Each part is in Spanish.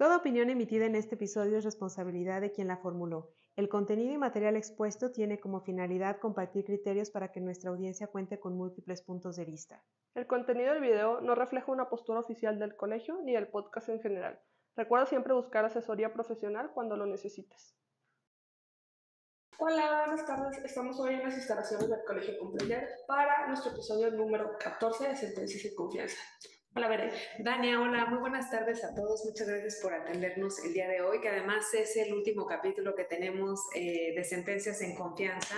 Toda opinión emitida en este episodio es responsabilidad de quien la formuló. El contenido y material expuesto tiene como finalidad compartir criterios para que nuestra audiencia cuente con múltiples puntos de vista. El contenido del video no refleja una postura oficial del colegio ni del podcast en general. Recuerda siempre buscar asesoría profesional cuando lo necesites. Hola, buenas tardes. Estamos hoy en las instalaciones del Colegio Comprender para nuestro episodio número 14 de Sentencias y Confianza. Hola, Veré. Dania, hola, muy buenas tardes a todos. Muchas gracias por atendernos el día de hoy, que además es el último capítulo que tenemos de Sentencias en Confianza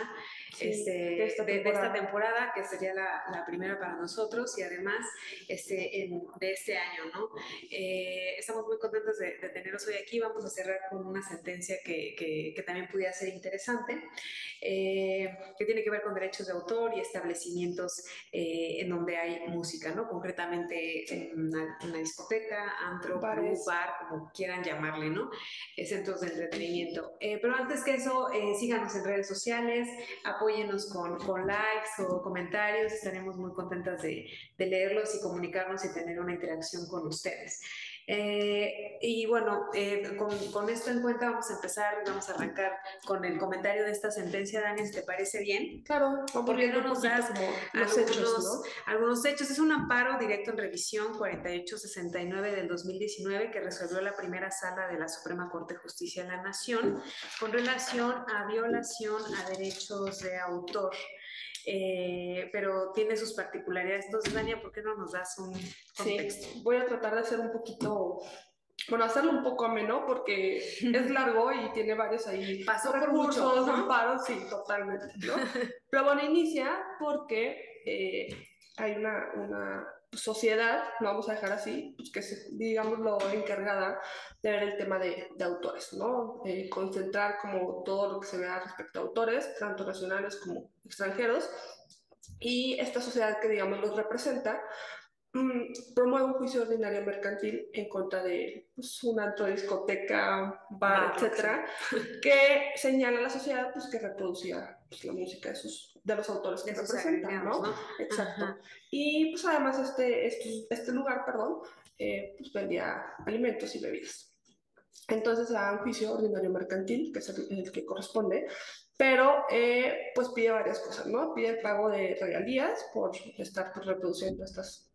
de esta temporada, que sería la primera para nosotros y además de este año, ¿no? Estamos muy contentos de tenerlos hoy aquí. Vamos a cerrar con una sentencia que también pudiera ser interesante, que tiene que ver con derechos de autor y establecimientos en donde hay música, ¿no? Concretamente una discoteca, antro, club, bar, como quieran llamarle, ¿no? Centros de entretenimiento. Pero antes que eso, síganos en redes sociales, apóyennos con likes o comentarios, estaremos muy contentas de leerlos y comunicarnos y tener una interacción con ustedes. Y bueno, con esto en cuenta vamos a empezar, vamos a arrancar con el comentario de esta sentencia. Dani, ¿te parece bien? Claro, ¿por qué no nos das algunos hechos? Es un amparo directo en revisión 4869 del 2019 que resolvió la primera sala de la Suprema Corte de Justicia de la Nación con relación a violación a derechos de autor. Pero tiene sus particularidades. Entonces, Dania, ¿por qué no nos das un contexto? Sí, voy a tratar de hacer un poquito, bueno, hacerlo un poco ameno porque es largo y tiene varios ahí. Pasó por recursos, mucho, ¿no? amparos, sí, totalmente, ¿no? Pero bueno, inicia porque hay una sociedad, lo vamos a dejar así, pues que es, digamos, lo encargada de ver el tema de autores, ¿no? Concentrar como todo lo que se vea respecto a autores, tanto nacionales como extranjeros, y esta sociedad que, digamos, los representa, promueve un juicio ordinario mercantil en contra de una antro, discoteca, bar, etcétera, que señala a la sociedad pues, que reproducía pues, la música de los autores que representan, ¿no? Exacto. Ajá. Y pues además este lugar, pues vendía alimentos y bebidas. Entonces se da un juicio ordinario mercantil, que es el que corresponde, pero pues pide varias cosas, ¿no? Pide el pago de regalías por estar pues, reproduciendo estas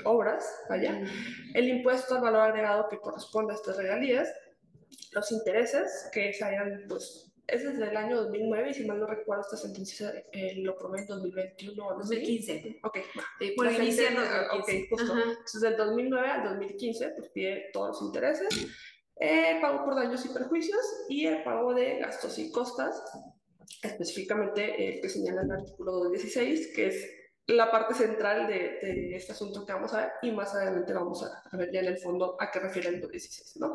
obras, vaya, el impuesto al valor agregado que corresponde a estas regalías, los intereses que se hayan, pues, es desde el año 2009 y si mal no recuerdo esta sentencia lo probé en 2021 o 2015. Ok, bueno, inicia en 2015. Ok, justo. Entonces del 2009 al 2015 pues pide todos los intereses, pago por daños y perjuicios y el pago de gastos y costas, específicamente el que señala el artículo 216, que es la parte central de este asunto que vamos a ver y más adelante vamos a ver ya en el fondo a qué refiere el 216, ¿no?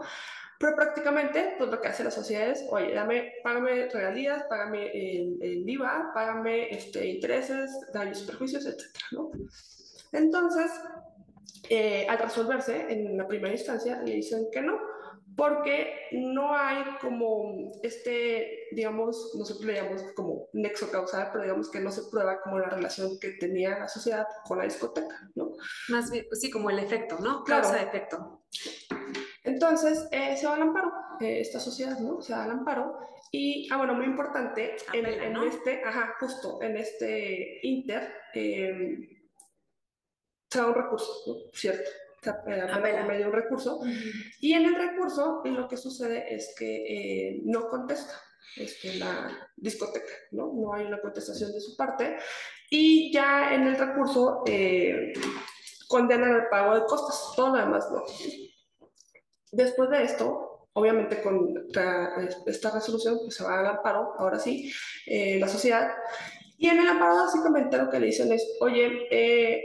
Pero prácticamente, pues lo que hace la sociedad es, oye, págame regalías, págame el IVA, págame intereses, daños y perjuicios, etcétera, ¿no? Entonces, al resolverse en la primera instancia, le dicen que no, porque no hay como digamos, nosotros le llamamos como nexo causal, pero digamos que no se prueba como la relación que tenía la sociedad con la discoteca, ¿no? Más bien, pues sí, como el efecto, ¿no? Claro. Causa-efecto. Entonces, se va al amparo, esta sociedad, ¿no? Se va al amparo y, bueno, muy importante, Apela, ¿no? justo en este inter, se da un recurso, ¿no? ¿Cierto? Apela por medio de un recurso. Y en el recurso lo que sucede es que no contesta la discoteca, ¿no? No hay una contestación de su parte. Y ya en el recurso condenan al pago de costas, todo lo demás no. Después de esto, obviamente con esta resolución pues se va al amparo, ahora sí, la sociedad. Y en el amparo básicamente lo que le dicen es, oye,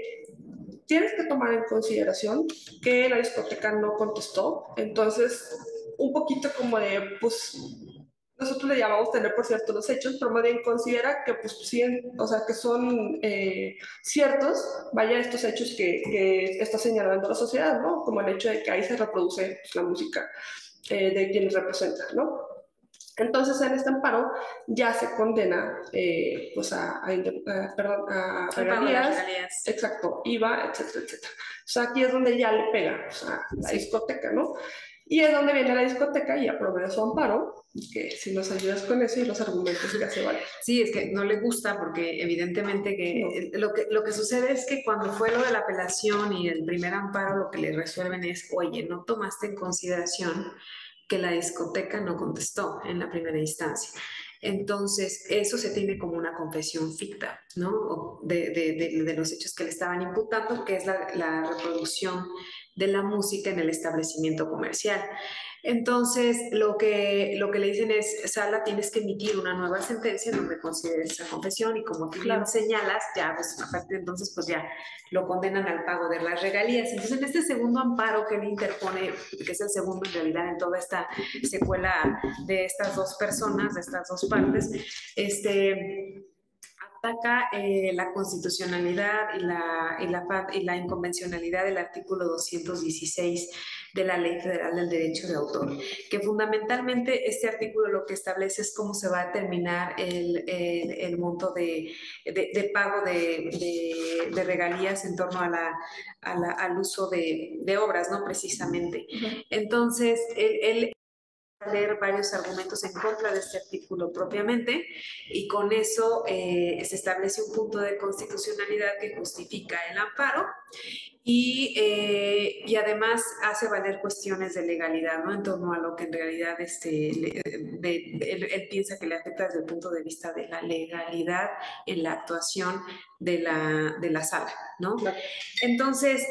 tienes que tomar en consideración que la discoteca no contestó, entonces un poquito como de, pues, nosotros le llamamos tener por cierto los hechos, pero más bien considera que, pues, sí, o sea, que son ciertos, vaya, estos hechos que está señalando la sociedad, ¿no? Como el hecho de que ahí se reproduce pues, la música de quienes representan, ¿no? Entonces, en este amparo ya se condena pues a regalías, exacto, IVA, etcétera, etcétera. O sea, aquí es donde ya le pega, o sea, la discoteca, ¿no? Y es donde viene la discoteca y aprovechó su amparo, que si nos ayudas con eso y los argumentos que hace valer. Sí, es que no le gusta porque evidentemente que, no. lo que sucede es que cuando fue lo de la apelación y el primer amparo, lo que le resuelven es, oye, no tomaste en consideración que la discoteca no contestó en la primera instancia. Entonces, eso se tiene como una confesión ficta, ¿no? De los hechos que le estaban imputando, que es la reproducción de la música en el establecimiento comercial. Entonces, lo que le dicen es, Sala, tienes que emitir una nueva sentencia donde consideres esa confesión y como tú bien señalas, ya, pues, a partir de entonces, pues ya lo condenan al pago de las regalías. Entonces, en este segundo amparo que él interpone, que es el segundo en realidad en toda esta secuela de estas dos personas, de estas dos partes, ataca la constitucionalidad y la inconvencionalidad del artículo 216 de la Ley Federal del Derecho de Autor, que fundamentalmente este artículo lo que establece es cómo se va a determinar el monto de pago de regalías en torno al uso de obras, ¿no? Precisamente. Entonces, él leer varios argumentos en contra de este artículo propiamente y con eso se establece un punto de constitucionalidad que justifica el amparo y además hace valer cuestiones de legalidad, ¿no? En torno a lo que en realidad él piensa que le afecta desde el punto de vista de la legalidad en la actuación de la sala, ¿no? Entonces,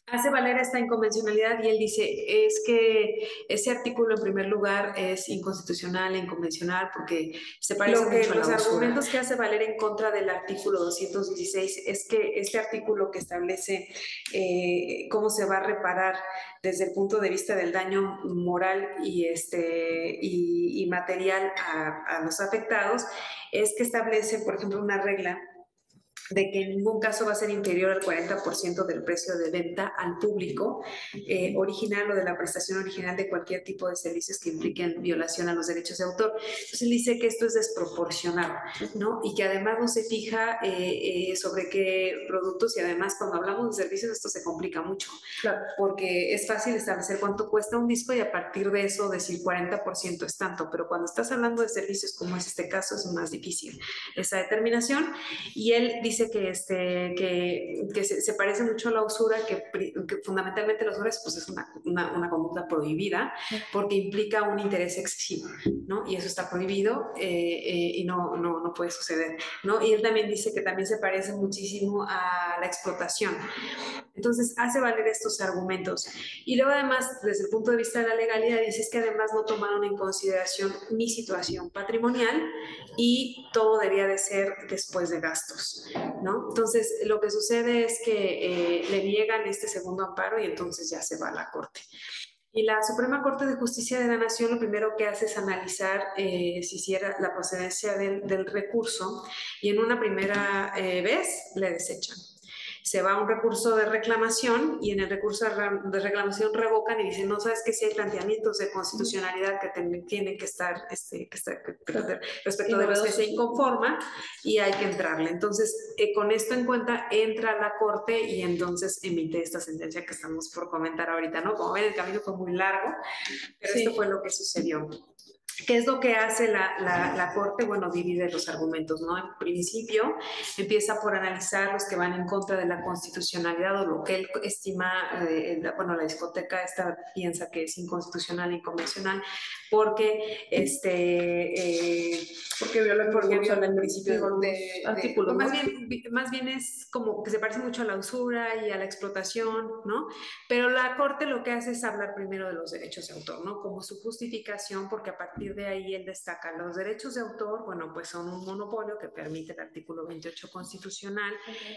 hace valer esta inconvencionalidad y él dice, es que ese artículo en primer lugar es inconstitucional e inconvencional porque se parece mucho a la usura. Los argumentos que hace valer en contra del artículo 216 es que este artículo que establece cómo se va a reparar desde el punto de vista del daño moral y material a los afectados, es que establece, por ejemplo, una regla de que en ningún caso va a ser inferior al 40% del precio de venta al público original o de la prestación original de cualquier tipo de servicios que impliquen violación a los derechos de autor. Entonces él dice que esto es desproporcionado, ¿no? Y que además no se fija sobre qué productos y además cuando hablamos de servicios esto se complica mucho, porque es fácil establecer cuánto cuesta un disco y a partir de eso decir 40% es tanto, pero cuando estás hablando de servicios como es este caso es más difícil esa determinación y él dice que se parece mucho a la usura, que fundamentalmente la usura pues es una conducta prohibida porque implica un interés excesivo, ¿no? Y eso está prohibido y no puede suceder, ¿no? Y él también dice que también se parece muchísimo a la explotación. Entonces hace valer estos argumentos. Y luego además, desde el punto de vista de la legalidad, dice que además no tomaron en consideración mi situación patrimonial y todo debía de ser después de gastos, ¿no? Entonces lo que sucede es que le niegan este segundo amparo y entonces ya se va a la corte. Y la Suprema Corte de Justicia de la Nación lo primero que hace es analizar si hiciera la procedencia del recurso y en una primera vez le desechan. Se va a un recurso de reclamación y en el recurso de reclamación revocan y dicen, no sabes que si hay planteamientos de constitucionalidad que tienen que estar respecto de los que se inconforman y hay que entrarle. Entonces, con esto en cuenta, entra a la corte y entonces emite esta sentencia que estamos por comentar ahorita, ¿no? Como ven, el camino fue muy largo, pero esto fue lo que sucedió. ¿Qué es lo que hace la Corte? Bueno, divide los argumentos, ¿no? En principio, empieza por analizar los que van en contra de la constitucionalidad o lo que él estima, la discoteca esta piensa que es inconstitucional e inconvencional porque viola el principio de artículos. Más bien es como que se parece mucho a la usura y a la explotación, ¿no? Pero la Corte lo que hace es hablar primero de los derechos de autor, ¿no? Como su justificación, porque a partir de ahí él destaca los derechos de autor, bueno, pues son un monopolio que permite el artículo 28 constitucional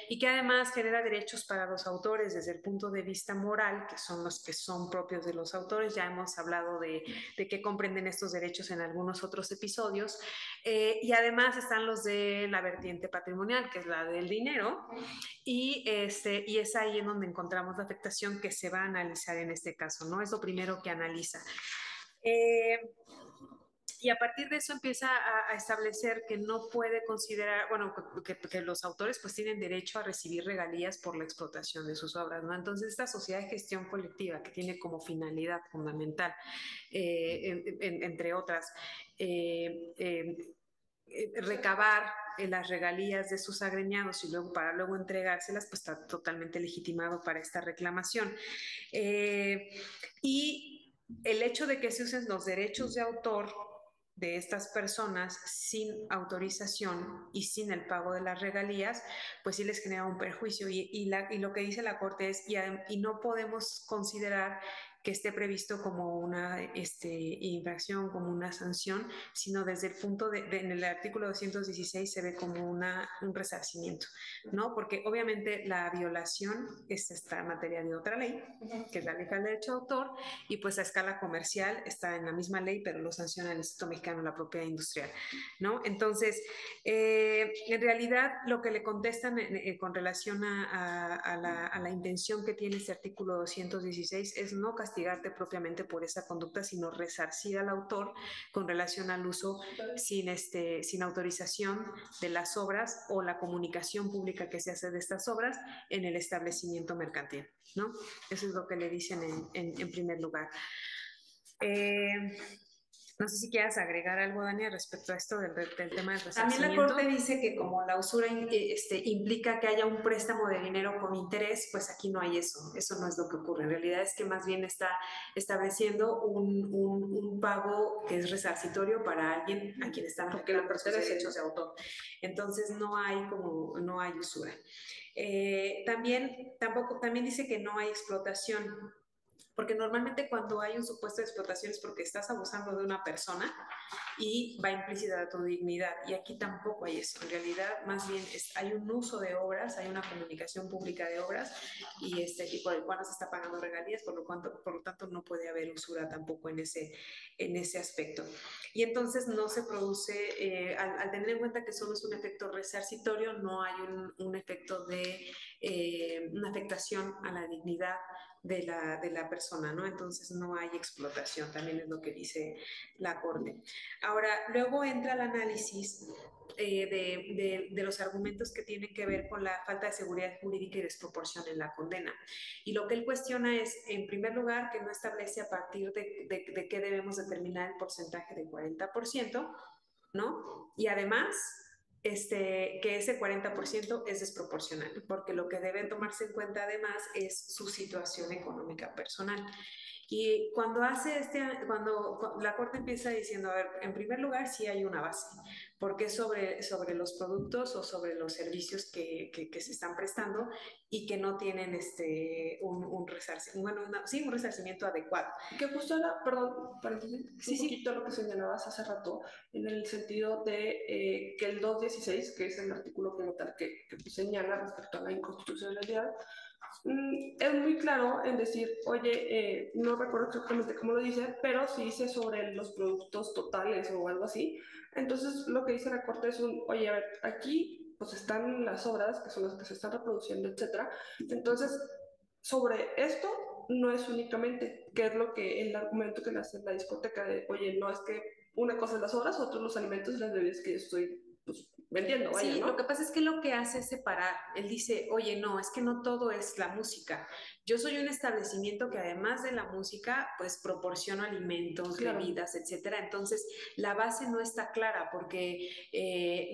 y que además genera derechos para los autores desde el punto de vista moral, que son los que son propios de los autores. Ya hemos hablado de qué comprenden estos derechos en algunos otros episodios. Y además están los de la vertiente patrimonial, que es la del dinero, y es ahí en donde encontramos la afectación que se va a analizar en este caso, ¿no? Es lo primero que analiza. Y a partir de eso empieza a establecer que no puede considerar, bueno, que los autores pues tienen derecho a recibir regalías por la explotación de sus obras, ¿no? Entonces esta sociedad de gestión colectiva que tiene como finalidad fundamental, entre otras, recabar las regalías de sus agremiados y luego para luego entregárselas, pues está totalmente legitimado para esta reclamación. Y el hecho de que se usen los derechos de autor de estas personas sin autorización y sin el pago de las regalías, pues sí les genera un perjuicio. Y lo que dice la Corte es, y no podemos considerar que esté previsto como una infracción, como una sanción, sino desde el punto en el artículo 216 se ve como un resarcimiento, ¿no? Porque obviamente la violación está en materia de otra ley, que es la ley del derecho de autor, y pues a escala comercial está en la misma ley, pero lo sanciona el Instituto Mexicano de la Propiedad Industrial, ¿no? Entonces, en realidad lo que le contestan con relación a la intención que tiene este artículo 216 es no castigarte propiamente por esa conducta, sino resarcir al autor con relación al uso sin autorización de las obras o la comunicación pública que se hace de estas obras en el establecimiento mercantil, ¿no? Eso es lo que le dicen en primer lugar. No sé si quieras agregar algo, Dani, respecto a esto del tema del resarcimiento. También la Corte dice que como la usura implica que haya un préstamo de dinero con interés, pues aquí no hay eso. Eso no es lo que ocurre. En realidad es que más bien está estableciendo un pago que es resarcitorio para alguien a quien están reclamando los derechos de autor. Entonces no hay usura. También dice que no hay explotación. Porque normalmente cuando hay un supuesto de explotación es porque estás abusando de una persona y va implícita a tu dignidad. Y aquí tampoco hay eso. En realidad, más bien hay un uso de obras, hay una comunicación pública de obras y por el cual no se está pagando regalías, por lo tanto no puede haber usura tampoco en ese aspecto. Y entonces no se produce, al tener en cuenta que solo es un efecto resarcitorio, no hay un efecto de una afectación a la dignidad de la persona, ¿no? Entonces no hay explotación, también es lo que dice la Corte. Ahora, luego entra el análisis de los argumentos que tienen que ver con la falta de seguridad jurídica y desproporción en la condena. Y lo que él cuestiona es, en primer lugar, que no establece a partir de qué debemos determinar el porcentaje de 40%, ¿no? Y además que ese 40% es desproporcional, porque lo que debe tomarse en cuenta además es su situación económica personal. Y cuando la Corte empieza diciendo, a ver, en primer lugar sí hay una base, porque es sobre los productos o sobre los servicios que se están prestando y que no tienen un resarcimiento adecuado. Que justo era, perdón, paréntesis, un poquito lo que señalabas hace rato, en el sentido de que el 216, que es el artículo como tal que señala respecto a la inconstitucionalidad, es muy claro en decir, oye, no recuerdo exactamente cómo lo dice, pero sí dice sobre los productos totales o algo así. Entonces, lo que dice la Corte es oye, a ver, aquí pues están las obras, que son las que se están reproduciendo, etcétera. Entonces, sobre esto no es únicamente, que es lo que el argumento que le hace la discoteca de, oye, no es que una cosa es las obras, otros los alimentos y las bebidas que yo estoy pues, vendiendo, vaya, sí, ¿no? Lo que pasa es que lo que hace es separar. Él dice, oye, no, es que no todo es la música. Yo soy un establecimiento que además de la música, pues proporciono alimentos, claro, bebidas, etcétera. Entonces, la base no está clara porque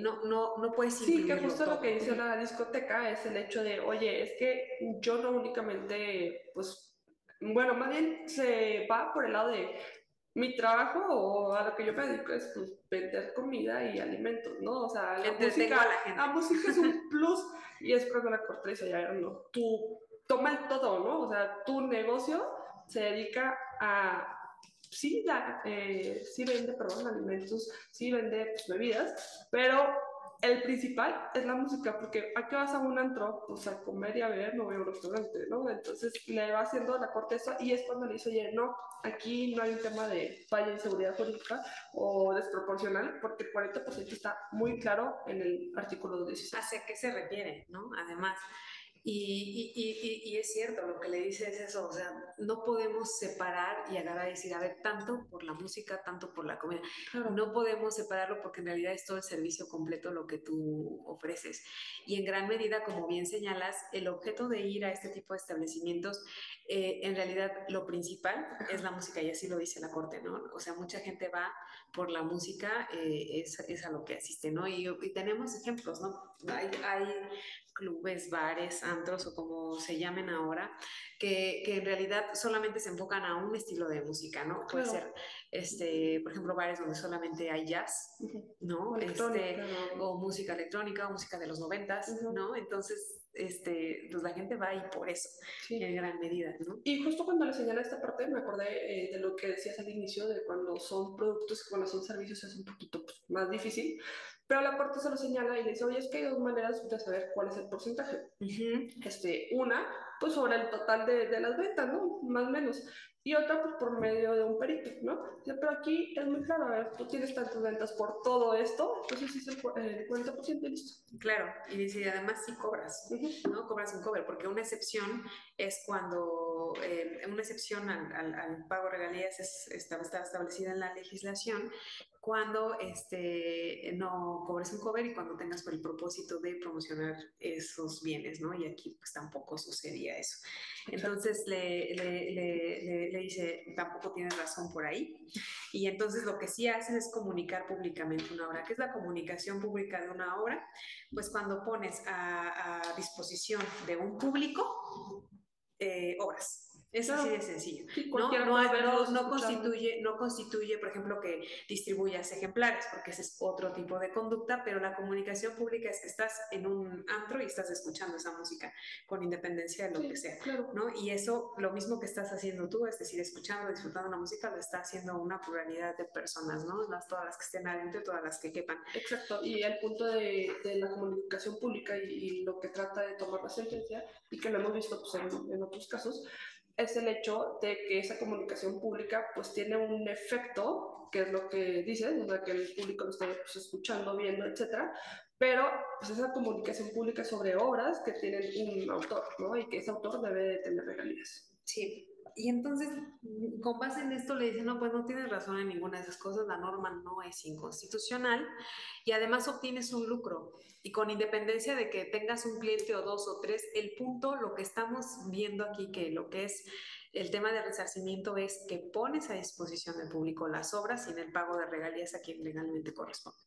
no puedes incluirlo. Sí, que justo todo. lo que dice la discoteca es el hecho de, oye, es que yo no únicamente, pues, bueno, más bien se va por el lado de mi trabajo o a lo que yo me dedico es pues, vender comida y alimentos, ¿no? O sea, la música es un plus y es cuando la Corte dice, ya no, tú toma el todo, ¿no? O sea, tu negocio se dedica a, sí, sí vende, perdón, alimentos, sí vende pues, bebidas, pero el principal es la música, porque ¿a qué vas a un antro? Pues a comer y a beber, no voy a un restaurante, ¿no? Entonces le va haciendo la Corte eso y es cuando le dice, oye, no, aquí no hay un tema de falla en seguridad jurídica o desproporcional, porque el 40% está muy claro en el artículo 16. ¿Hacia qué se refiere, no? Además. Y es cierto, lo que le dice es eso, o sea, no podemos separar y agarrar y decir, a ver, tanto por la música, tanto por la comida. Claro. No podemos separarlo porque en realidad es todo el servicio completo lo que tú ofreces. Y en gran medida, como bien señalas, el objeto de ir a este tipo de establecimientos, en realidad lo principal es la música, y así lo dice la Corte, ¿no? O sea, mucha gente va por la música, es a lo que asiste, ¿no? Y tenemos ejemplos, ¿no? Hay clubes, bares, antros o como se llamen ahora, que en realidad solamente se enfocan a un estilo de música, ¿no? Puede Claro. ser, por ejemplo, bares donde solamente hay jazz, ¿no? O música electrónica o música de los 90s, ¿no? Entonces, pues la gente va ahí por eso, sí, en gran medida, ¿no? Y justo cuando le señala esta parte, me acordé de lo que decías al inicio, de cuando son productos y cuando son servicios es un poquito pues, más difícil, pero la parte se lo señala y le dice, oye, es que hay dos maneras de saber cuál es el porcentaje. Una, pues sobre el total de las ventas, ¿no? Más o menos. Y otra, pues por medio de un perito, ¿no? Pero aquí es muy claro, a ver, tú tienes tantas ventas por todo esto, entonces es el 40% y listo. Claro, y dice, además sí cobras, ¿no? Cobras un cover, porque una excepción es cuando, una excepción al pago de regalías está establecida en la legislación cuando no cobres un cover y cuando tengas por el propósito de promocionar esos bienes, ¿no? Y aquí pues tampoco sucedía eso. Entonces le dice, tampoco tienes razón por ahí. Y entonces lo que sí haces es comunicar públicamente una obra. ¿Qué es la comunicación pública de una obra? Pues cuando pones a disposición de un público obras. Es así de sencillo. Sí, no constituye, por ejemplo, que distribuyas ejemplares, porque ese es otro tipo de conducta, pero la comunicación pública es que estás en un antro y estás escuchando esa música, con independencia de lo que sea, claro. ¿no? Y eso, lo mismo que estás haciendo tú, es decir, escuchando, disfrutando la música, lo está haciendo una pluralidad de personas, ¿no? Todas las que estén adentro, todas las que quepan. Exacto, y el punto de la comunicación pública y lo que trata de tomar la sentencia, y que lo hemos visto pues, en otros casos, es el hecho de que esa comunicación pública pues tiene un efecto, que es lo que dicen, o sea, que el público lo está pues, escuchando, viendo, etcétera, pero pues esa comunicación pública sobre obras que tienen un autor, ¿no? Y que ese autor debe de tener regalías. Sí. Y entonces, con base en esto, le dicen, no, pues no tienes razón en ninguna de esas cosas, la norma no es inconstitucional y además obtienes un lucro. Y con independencia de que tengas un cliente o dos o tres, el punto, lo que estamos viendo aquí, que lo que es el tema de resarcimiento es que pones a disposición del público las obras sin el pago de regalías a quien legalmente corresponde.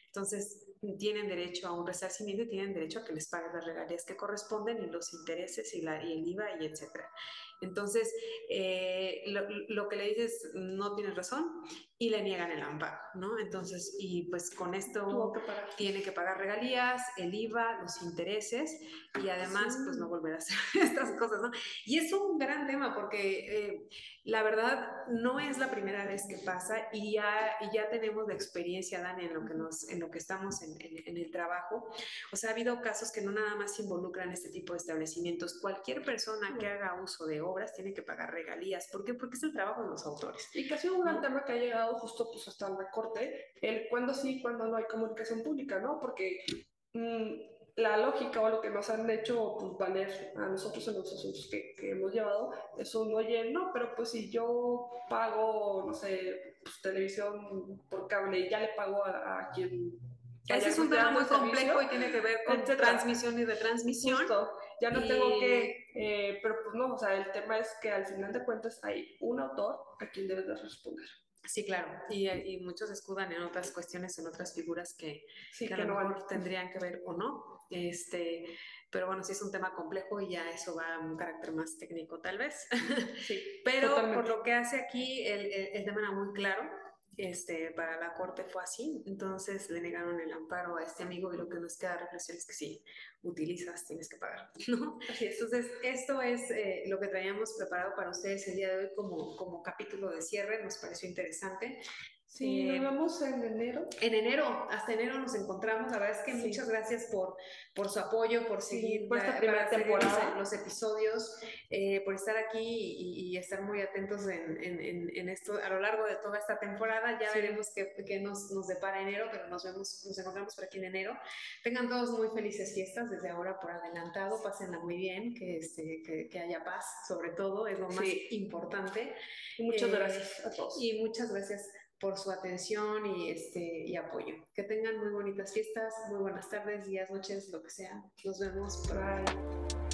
Entonces, tienen derecho a un resarcimiento y tienen derecho a que les paguen las regalías que corresponden y los intereses y el IVA y etcétera. Entonces, lo que le dices, no tienes razón, y le niegan el amparo, ¿no? Entonces, y pues con esto tiene que pagar regalías, el IVA, los intereses, y además, pues no volver a hacer estas cosas, ¿no? Y es un gran tema porque la verdad no es la primera vez que pasa y ya tenemos la experiencia, Dani, en lo que estamos en el trabajo. O sea, ha habido casos que no nada más involucran este tipo de establecimientos. Cualquier persona que haga uso de obras tiene que pagar regalías. ¿Por qué? Porque es el trabajo de los autores. Y que ha sido un gran tema que ha llegado justo pues, hasta la Corte, el cuándo sí, cuándo no hay comunicación pública, ¿no? Porque la lógica o lo que nos han hecho pues, valer a nosotros en los asuntos que hemos llevado es un, oye, no, pero pues si yo pago, no sé, pues, televisión por cable y ya le pago a quien... Ese es un tema muy complejo y tiene que ver con transmisión y retransmisión. Justo, ya no tengo que, pero pues no, o sea, el tema es que al final de cuentas hay un autor a quien debes de responder. Sí, claro, y muchos escudan en otras cuestiones, en otras figuras que a lo mejor tendrían que ver o no, pero bueno, sí es un tema complejo y ya eso va a un carácter más técnico tal vez, sí, pero totalmente. Por lo que hace aquí, el tema era muy claro. Para la Corte fue así, entonces le negaron el amparo a este amigo y lo que nos queda de reflexión es que si utilizas tienes que pagar, ¿no? Así es. Entonces esto es lo que traíamos preparado para ustedes el día de hoy como capítulo de cierre, nos pareció interesante. Sí, nos vemos en enero. En enero, hasta enero nos encontramos. La verdad es que muchas gracias por su apoyo, por seguir por esta primera temporada. los episodios, por estar aquí y estar muy atentos en esto a lo largo de toda esta temporada. Ya veremos qué nos depara enero, pero nos encontramos por aquí en enero. Tengan todos muy felices fiestas desde ahora por adelantado. Pásenla muy bien, que haya paz, sobre todo, es lo más importante. Y muchas gracias a todos. Y muchas gracias por su atención y apoyo. Que tengan muy bonitas fiestas, muy buenas tardes, días, noches, lo que sea. Nos vemos. Bye.